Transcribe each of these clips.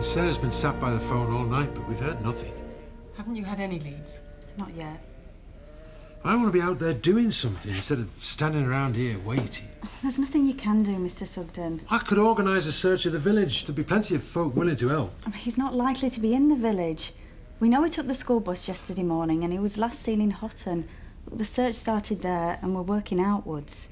Sarah's been sat by the phone all night, but we've heard nothing. Haven't you had any leads? Not yet. I want to be out there doing something instead of standing around here waiting. There's nothing you can do, Mr. Sugden. I could organise a search of the village. There'd be plenty of folk willing to help. He's not likely to be in the village. We know he took the school bus yesterday morning and he was last seen in Hotton. The search started there and we're working outwards.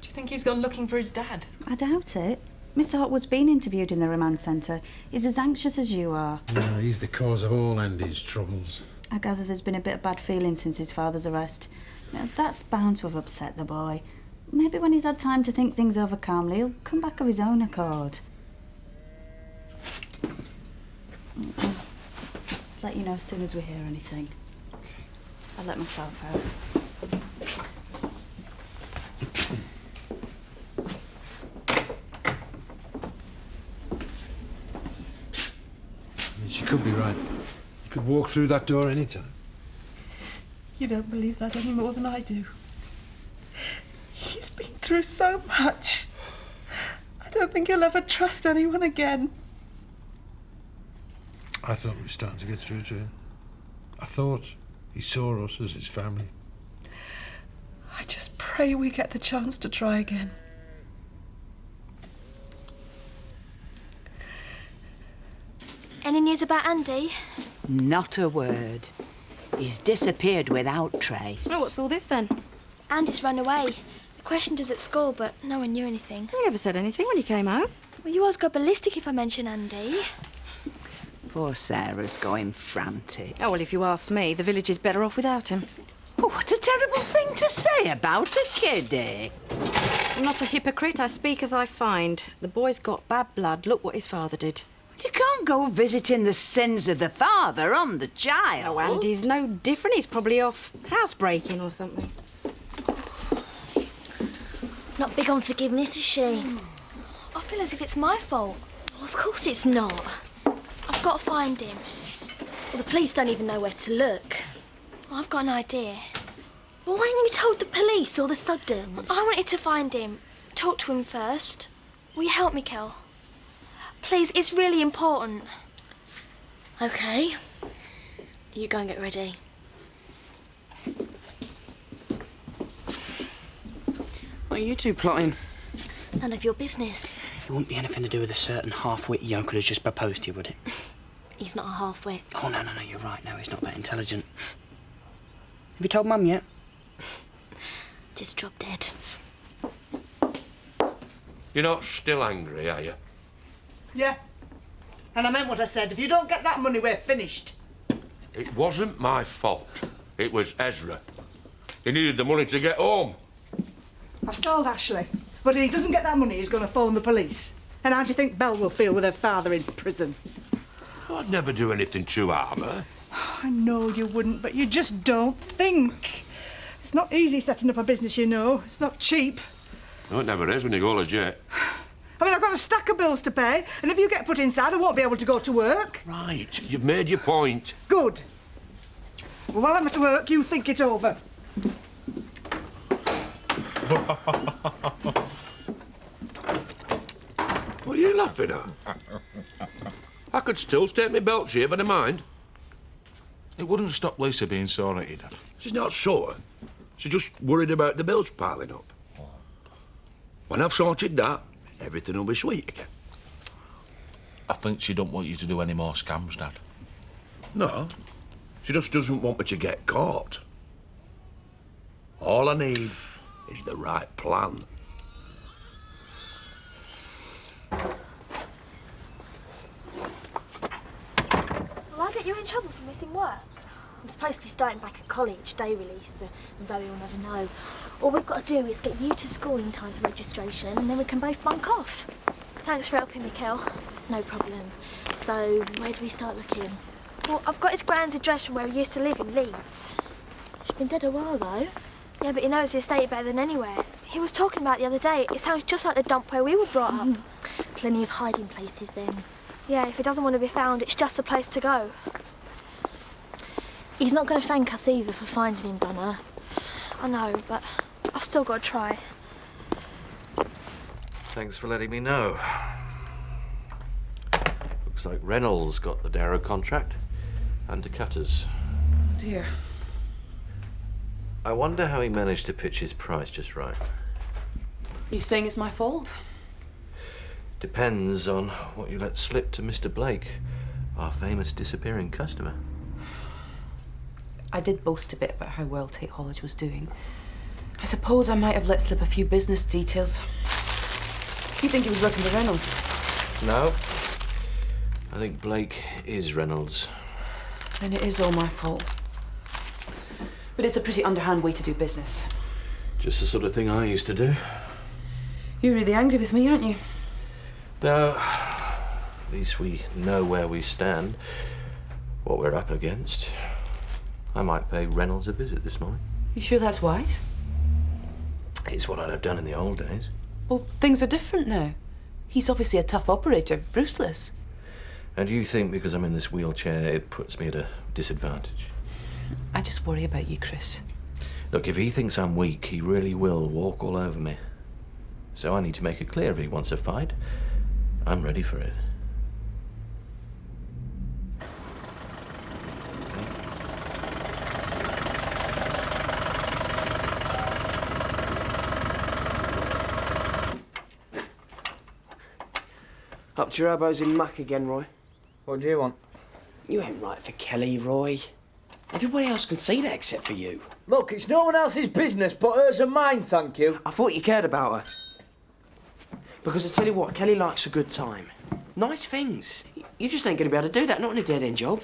Do you think he's gone looking for his dad? I doubt it. Mr. Hotwood's been interviewed in the remand centre. He's as anxious as you are. No, he's the cause of all Andy's troubles. I gather there's been a bit of bad feeling since his father's arrest. Now, that's bound to have upset the boy. Maybe when he's had time to think things over calmly, he'll come back of his own accord. I'll let you know as soon as we hear anything. Okay. I'll let myself out. She could be right. You could walk through that door any time. You don't believe that any more than I do. He's been through so much. I don't think he'll ever trust anyone again. I thought we were starting to get through to him. I thought he saw us as his family. I just pray we get the chance to try again. Any news about Andy? Not a word. He's disappeared without trace. Oh, what's all this then? Andy's run away. They questioned us at school, but no one knew anything. You never said anything when you came home. Well, you always go ballistic if I mention Andy. Poor Sarah's going frantic. Oh, well, if you ask me, the village is better off without him. Oh, what a terrible thing to say about a kiddie. I'm not a hypocrite. I speak as I find. The boy's got bad blood. Look what his father did. You can't go visiting the sins of the father on the child. Oh, Andy's no different. He's probably off housebreaking or something. Not big on forgiveness, is she? I feel as if it's my fault. Well, of course it's not. I've got to find him. Well, the police don't even know where to look. Well, I've got an idea. Well, why haven't you told the police or the Sugdens? I wanted to find him. Talk to him first. Will you help me, Kel? Please, it's really important. OK. You go and get ready. What are you two plotting? None of your business. It wouldn't be anything to do with a certain half-wit yokel who's just proposed to you, would it? He's not a half-wit. Oh, no, you're right. No, he's not that intelligent. Have you told Mum yet? Just drop dead. You're not still angry, are you? Yeah. And I meant what I said. If you don't get that money, we're finished. It wasn't my fault. It was Ezra. He needed the money to get home. I've stalled Ashley. But if he doesn't get that money, he's going to phone the police. And how do you think Belle will feel with her father in prison? I'd never do anything to harm her. I know you wouldn't, but you just don't think. It's not easy setting up a business, you know. It's not cheap. No, it never is when you go legit. I mean, I've got a stack of bills to pay, and if you get put inside, I won't be able to go to work. Right, you've made your point. Good. Well, while I'm at work, you think it over. What are you laughing at? I could still take my belt shave, and I mind. It wouldn't stop Lisa being sore at you, Dad. She's not sore. She's just worried about the bills piling up. When I've sorted that, everything will be sweet again. I think she don't want you to do any more scams, Dad. No, she just doesn't want me to get caught. All I need is the right plan. Will I get you in trouble for missing work? I'm supposed to be starting back at college, day release, so Zoe will never know. All we've got to do is get you to school in time for registration, and then we can both bunk off. Thanks for helping me, Kel. No problem. So, where do we start looking? Well, I've got his grand's address from where he used to live in Leeds. She's been dead a while, though. Yeah, but he knows the estate better than anywhere. He was talking about it the other day. It sounds just like the dump where we were brought up. Plenty of hiding places, then. Yeah, if he doesn't want to be found, it's just the place to go. He's not going to thank us either for finding him, Donna. I know, but I've still got to try. Thanks for letting me know. Looks Looks like Reynolds got the Darrow contract. Undercutters. Dear. I wonder how he managed to pitch his price just right. You saying it's my fault? Depends on what you let slip to Mr. Blake, our famous disappearing customer. I did boast a bit about how well Tate Hollidge was doing. I suppose I might have let slip a few business details. You think he was working with Reynolds? No. I think Blake is Reynolds. Then it is all my fault. But it's a pretty underhand way to do business. Just the sort of thing I used to do. You're really angry with me, aren't you? No. At least we know where we stand, what we're up against. I might pay Reynolds a visit this morning. You sure that's wise? It's what I'd have done in the old days. Well, things are different now. He's obviously a tough operator, ruthless. And you think because I'm in this wheelchair, it puts me at a disadvantage? I just worry about you, Chris. Look, if he thinks I'm weak, he really will walk all over me. So I need to make it clear if he wants a fight, I'm ready for it. Up to your elbows in muck again, Roy. What do you want? You ain't right for Kelly, Roy. Everybody else can see that except for you. Look, it's no one else's business but hers and mine, thank you. I thought you cared about her. Because I tell you what, Kelly likes a good time. Nice things. You just ain't going to be able to do that, not in a dead-end job.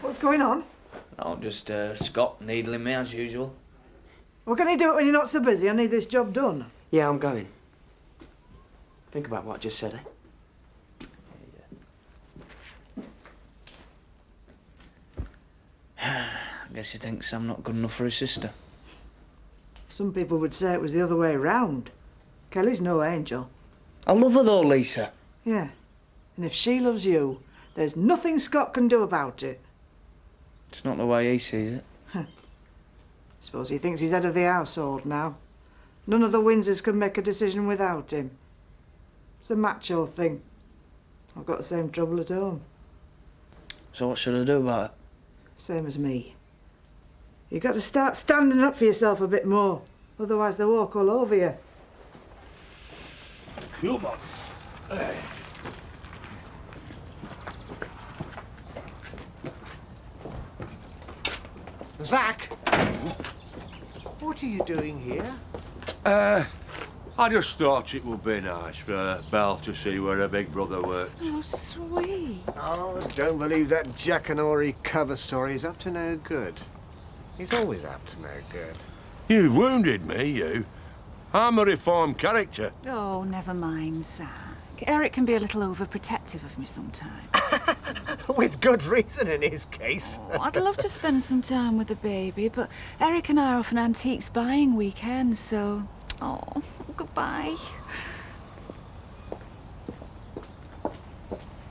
What's going on? Oh, just Scott needling me as usual. Well, can you do it when you're not so busy? I need this job done. Yeah, I'm going. Think about what I just said, eh? I guess he thinks I'm not good enough for his sister. Some people would say it was the other way round. Kelly's no angel. I love her though, Lisa. Yeah. And if she loves you, there's nothing Scott can do about it. It's not the way he sees it. Suppose he thinks he's head of the household now. None of the Windsors can make a decision without him. It's a macho thing. I've got the same trouble at home. So what should I do about it? Same as me. You've got to start standing up for yourself a bit more. Otherwise they'll walk all over you. Come on. Hey. Zach! What are you doing here? I just thought it would be nice for Belle to see where her big brother works. Oh, sweet. Oh, don't believe that Jackanory cover story. He's up to no good. He's always up to no good. You've wounded me, you. I'm a reformed character. Oh, never mind, Zach. Eric can be a little overprotective of me sometimes. With good reason in his case. Oh, I'd love to spend some time with the baby, but Eric and I are off on antiques buying weekend, so... Oh, goodbye.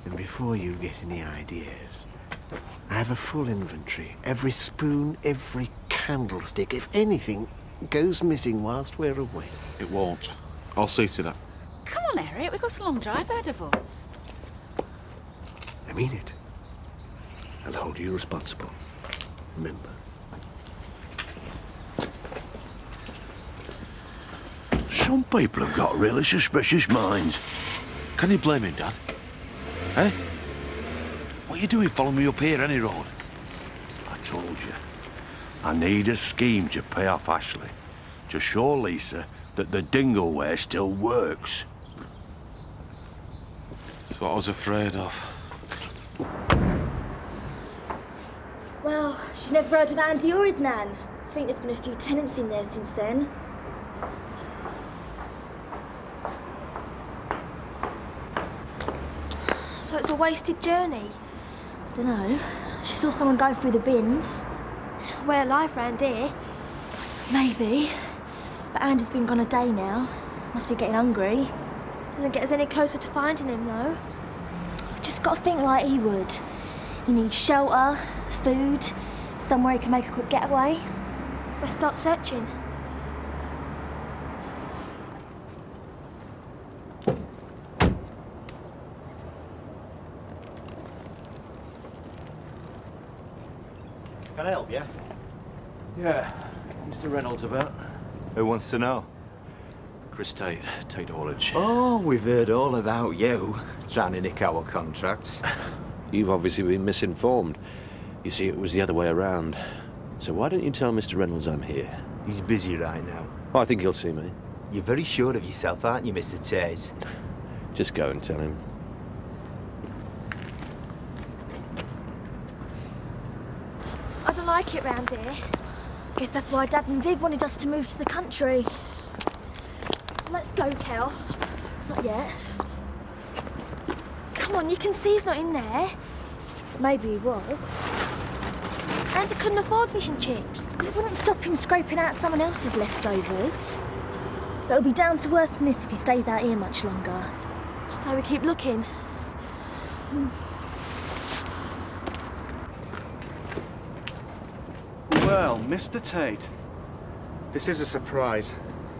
And before you get any ideas, I have a full inventory. Every spoon, every candlestick, if anything goes missing whilst we're away. It won't. I'll see to that. Come on, Eric, we've got a long drive ahead of us. I mean it. I'll hold you responsible. Remember. Some people have got really suspicious minds. Can you blame him, Dad? Eh? What are you doing following me up here any road? I told you. I need a scheme to pay off Ashley. To show Lisa that the dingleware still works. That's what I was afraid of. Well, she never heard of Andy or his nan. I think there's been a few tenants in there since then. So it's a wasted journey? I don't know. She saw someone going through the bins. We're alive round here. Maybe. But Andy's been gone a day now. Must be getting hungry. Doesn't get us any closer to finding him, though. Just got to think like he would. He needs shelter, food, somewhere he can make a quick getaway. Let's start searching. Can I help you? Yeah, Mr. Reynolds about. Who wants to know? Chris Tate, Tate Haulage. Oh, we've heard all about you, trying to nick our contracts. You've obviously been misinformed. You see, it was the other way around. So why don't you tell Mr. Reynolds I'm here? He's busy right now. Oh, I think he'll see me. You're very sure of yourself, aren't you, Mr. Taze? Just go and tell him. I don't like it round here. Guess that's why Dad and Viv wanted us to move to the country. Let's go, Kel. Not yet. Come on, you can see he's not in there. Maybe he was. And he couldn't afford fish and chips. It wouldn't stop him scraping out someone else's leftovers. It'll be down to worse than this if he stays out here much longer. So we keep looking. Well, Mr. Tate, this is a surprise.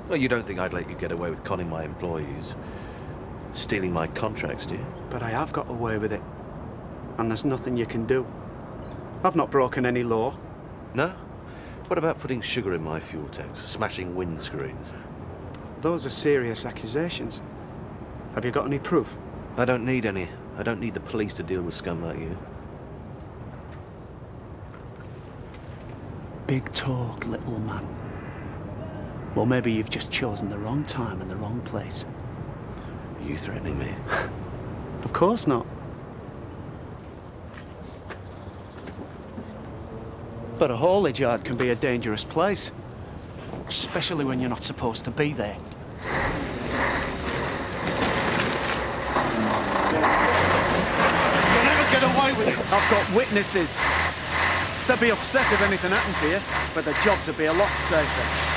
Well, you don't think I'd let you get away with conning my employees? Stealing my contracts, do you? But I have got away with it. And there's nothing you can do. I've not broken any law. No? What about putting sugar in my fuel tanks, smashing windscreens? Those are serious accusations. Have you got any proof? I don't need any. I don't need the police to deal with scum like you. Big talk, little man. Well, maybe you've just chosen the wrong time and the wrong place. Are you threatening me? Of course not. But a haulage yard can be a dangerous place. Especially when you're not supposed to be there. You'll never get away with it. I've got witnesses. They'd be upset if anything happened to you, but their jobs would be a lot safer.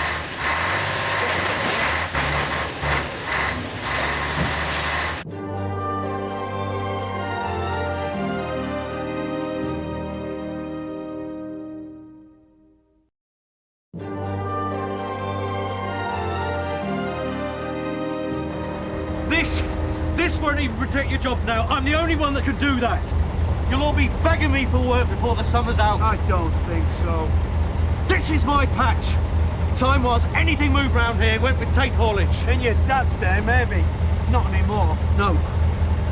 This won't even protect your jobs now. I'm the only one that can do that. You'll all be begging me for work before the summer's out. I don't think so. This is my patch. Time was anything moved round here went with Tate Haulage. In your dad's day, maybe. Not anymore. No.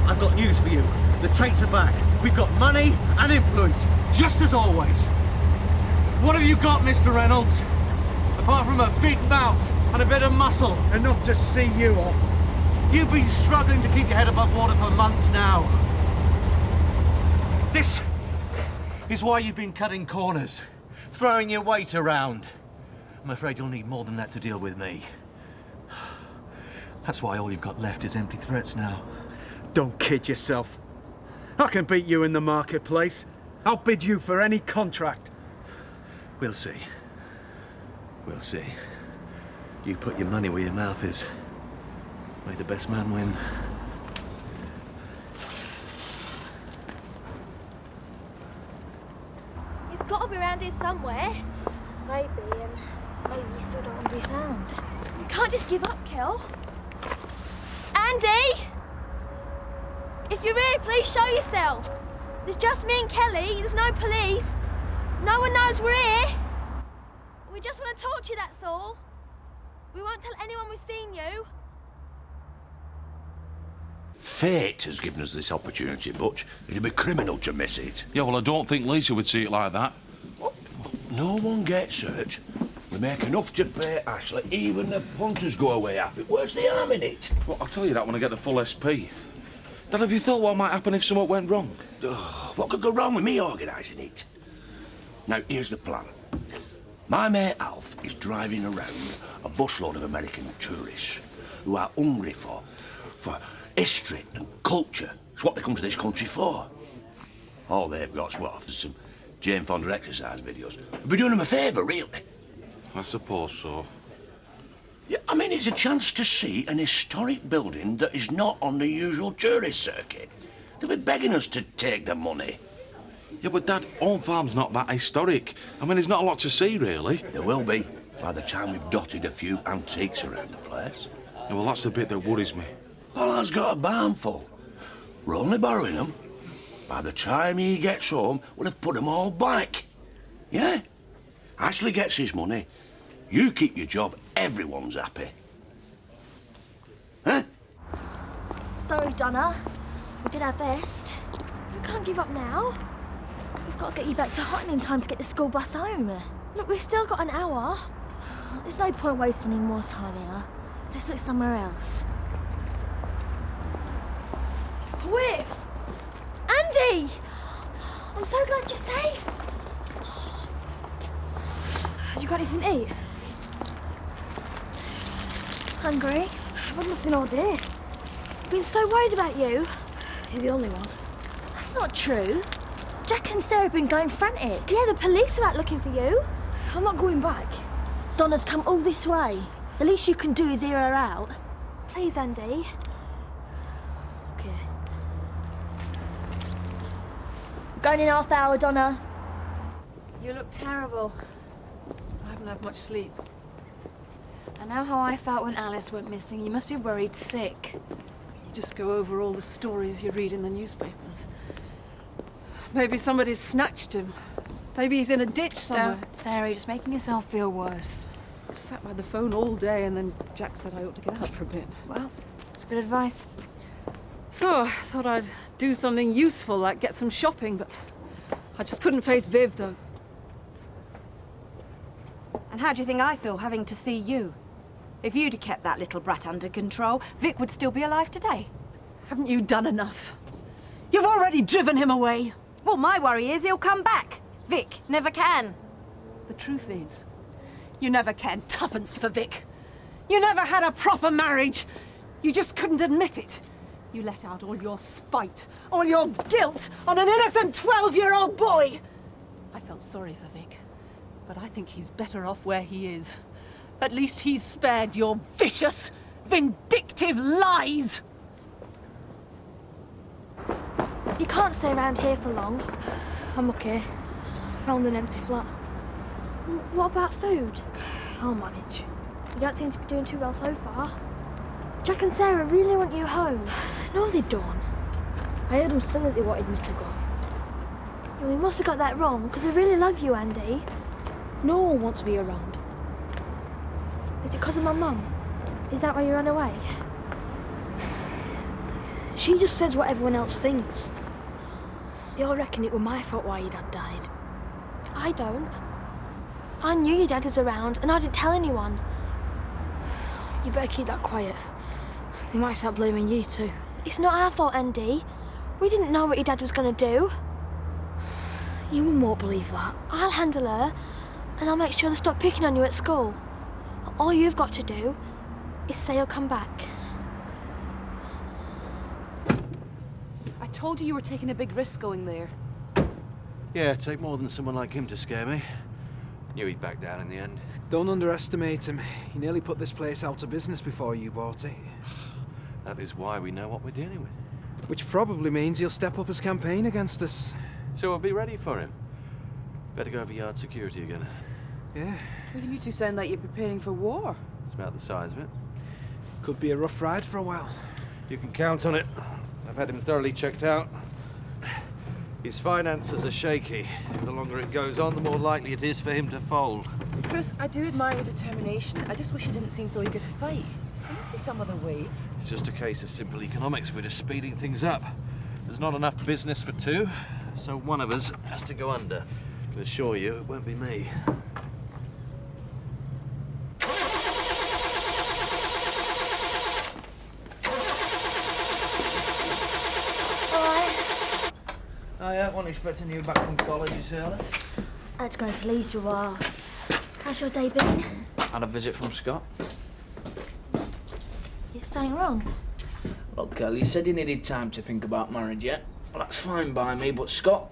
I've got news for you. The Tates are back. We've got money and influence, just as always. What have you got, Mr. Reynolds? Apart from a big mouth and a bit of muscle. Enough to see you off. You've been struggling to keep your head above water for months now. This is why you've been cutting corners, throwing your weight around. I'm afraid you'll need more than that to deal with me. That's why all you've got left is empty threats now. Don't kid yourself. I can beat you in the marketplace. I'll bid you for any contract. We'll see. We'll see. You put your money where your mouth is. May the best man win. He's got to be around here somewhere. Maybe, and maybe you still don't want to be found. You can't just give up, Kel. Andy! If you're here, please show yourself. There's just me and Kelly. There's no police. No one knows we're here. We just want to talk to you, that's all. We won't tell anyone we've seen you. Fate has given us this opportunity, Butch. It'd be criminal to miss it. Yeah, well, I don't think Lisa would see it like that. No one gets hurt. We make enough to pay Ashley. Even the punters go away happy. Where's the harm in it? Well, I'll tell you that when I get the full SP. Dad, have you thought what might happen if something went wrong? What could go wrong with me organising it? Now, here's the plan. My mate Alf is driving around a busload of American tourists who are hungry for history and culture. It's what they come to this country for. All they've got's what? After some Jane Fonda exercise videos. We'd be doing them a favour, really. I suppose so. Yeah, I mean, it's a chance to see an historic building that is not on the usual tourist circuit. They'll be begging us to take the money. Yeah, but Dad, Home Farm's not that historic. I mean, there's not a lot to see, really. There will be, by the time we've dotted a few antiques around the place. Yeah, well, that's the bit that worries me. Paula's got a barn full. We're only borrowing them. By the time he gets home, we'll have put them all back. Yeah. Ashley gets his money. You keep your job, everyone's happy. Huh? Sorry, Donna. We did our best. We can't give up now. We've got to get you back to Houghton in time to get the school bus home. Look, we've still got an hour. There's no point wasting any more time here. Let's look somewhere else. Whip! Andy! I'm so glad you're safe. Have you got anything to eat? Hungry? I've had nothing all day. I've been so worried about you. You're the only one. That's not true. Jack and Sarah have been going frantic. Yeah, the police are out looking for you. I'm not going back. Donna's come all this way. The least you can do is hear her out. Please, Andy. Okay. Going in half hour, Donna. You look terrible. I haven't had much sleep. I know how I felt when Alice went missing. You must be worried sick. You just go over all the stories you read in the newspapers. Maybe somebody's snatched him. Maybe he's in a ditch somewhere. Don't, Sarah, you're just making yourself feel worse. I've sat by the phone all day and then Jack said I ought to get out for a bit. Well, it's good advice. So I thought I'd do something useful, like get some shopping, but I just couldn't face Viv, though. And how do you think I feel having to see you? If you'd have kept that little brat under control, Vic would still be alive today. Haven't you done enough? You've already driven him away. Well, my worry is he'll come back. Vic never can. The truth is, you never cared tuppence for Vic. You never had a proper marriage. You just couldn't admit it. You let out all your spite, all your guilt on an innocent 12-year-old boy. I felt sorry for Vic, but I think he's better off where he is. At least he's spared your vicious, vindictive lies. You can't stay around here for long. I'm okay. I found an empty flat. What about food? I'll manage. You don't seem to be doing too well so far. Jack and Sarah really want you home. No, they don't. I heard them say that they wanted me to go. Well, we must have got that wrong, because I really love you, Andy. No one wants me around. Is it because of my mum? Is that why you ran away? She just says what everyone else thinks. They all reckon it was my fault why your dad died. I don't. I knew your dad was around, and I didn't tell anyone. You better keep that quiet. They might start blaming you too. It's not our fault, Andy. We didn't know what your dad was going to do. You won't believe that. I'll handle her, and I'll make sure they stop picking on you at school. All you've got to do is say you'll come back. I told you were taking a big risk going there. Yeah, take more than someone like him to scare me. Knew he'd back down in the end. Don't underestimate him. He nearly put this place out of business before you bought it. That is why we know what we're dealing with. Which probably means he'll step up his campaign against us. So we'll be ready for him. Better go over yard security again. Yeah. Well, you two sound like you're preparing for war. It's about the size of it. Could be a rough ride for a while. You can count on it. I've had him thoroughly checked out. His finances are shaky. The longer it goes on, the more likely it is for him to fold. Chris, I do admire your determination. I just wish you didn't seem so eager to fight. There must be some other way. It's just a case of simple economics. We're just speeding things up. There's not enough business for two, so one of us has to go under. I can assure you, it won't be me. Oh yeah, wasn't expecting you back from college this early. I had to go into Leeds for a while. How's your day been? Had a visit from Scott. Is something wrong? Well, Kelly said he needed time to think about marriage yet. Well, that's fine by me, but Scott,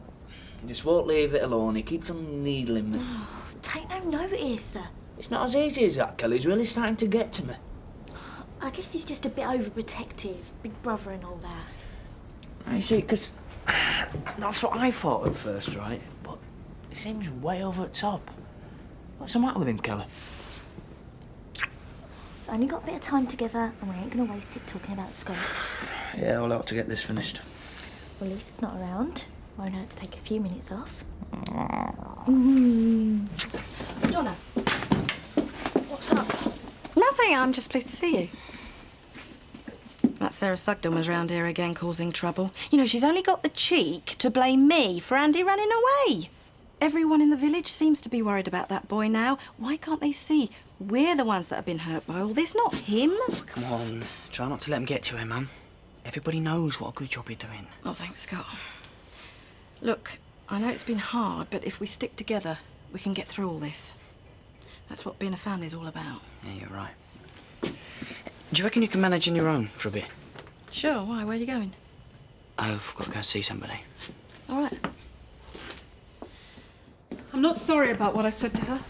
he just won't leave it alone. He keeps on needling me. Oh, take no notice. It's not as easy as that, Kelly. He's really starting to get to me. I guess he's just a bit overprotective, big brother and all that. I see, because that's what I thought at first, right? But he seems way over the top. What's the matter with him, Kelly? We've only got a bit of time together and we ain't going to waste it talking about Scott. Yeah, we'll have to get this finished. Well, at least it's not around. Won't hurt to take a few minutes off. Donna. What's up? Nothing, I'm just pleased to see you. That Sarah Sugden was round here again causing trouble. You know, she's only got the cheek to blame me for Andy running away. Everyone in the village seems to be worried about that boy now. Why can't they see we're the ones that have been hurt by all this, not him? Come on, try not to let him get to him, Mum. Everybody knows what a good job you're doing. Oh, thanks, Scott. Look, I know it's been hard, but if we stick together, we can get through all this. That's what being a family's all about. Yeah, you're right. Do you reckon you can manage on your own for a bit? Sure, why? Where are you going? I've got to go see somebody. All right. I'm not sorry about what I said to her.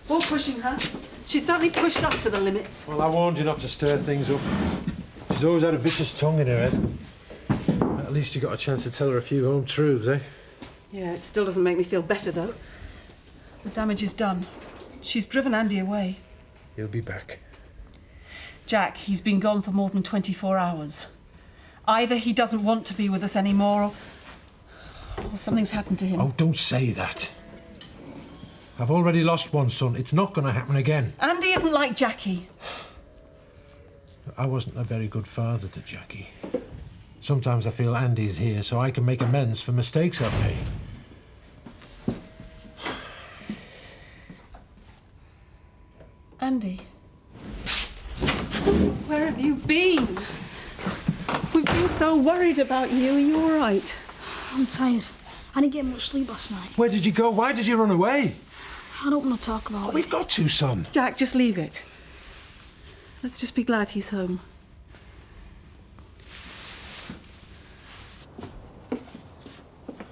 Or pushing her. She certainly pushed us to the limits. Well, I warned you not to stir things up. She's always had a vicious tongue in her head. At least you got a chance to tell her a few home truths, eh? Yeah, it still doesn't make me feel better, though. The damage is done. She's driven Andy away. He'll be back. Jack, he's been gone for more than 24 hours. Either he doesn't want to be with us anymore, or something's happened to him. Oh, don't say that. I've already lost one son. It's not going to happen again. Andy isn't like Jackie. I wasn't a very good father to Jackie. Sometimes I feel Andy's here so I can make amends for mistakes I've made. Andy. Where have you been? We've been so worried about you. Are you all right? I'm tired. I didn't get much sleep last night. Where did you go? Why did you run away? I don't want to talk about it. We've got to, son. Jack, just leave it. Let's just be glad he's home.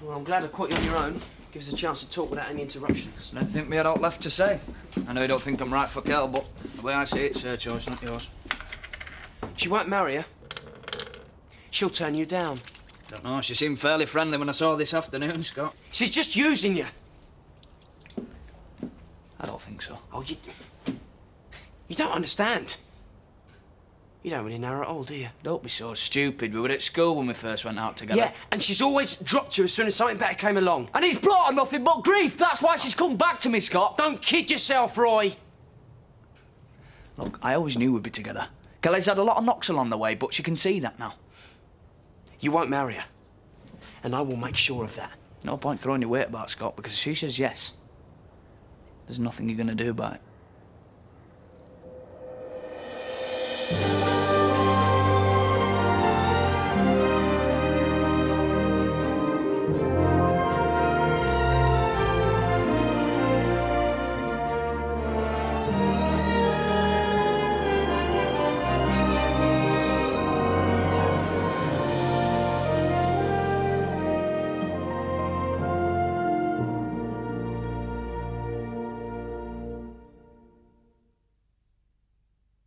Well, I'm glad I caught you on your own. Gives us a chance to talk without any interruptions. I don't think we had aught left to say. I know you don't think I'm right for Kel, but the way I see it, it's her choice, not yours. She won't marry her. She'll turn you down. Don't know, she seemed fairly friendly when I saw her this afternoon, Scott. She's just using you. I don't think so. Oh, you don't understand. You don't really know her at all, do you? Don't be so stupid. We were at school when we first went out together. Yeah, and she's always dropped you as soon as something better came along. And he's brought her nothing but grief. That's why she's come back to me, Scott. Don't kid yourself, Roy. Look, I always knew we'd be together. Kelly's had a lot of knocks along the way, but she can see that now. You won't marry her. And I will make sure of that. No point throwing your weight about, Scott, because if she says yes, there's nothing you're going to do about it.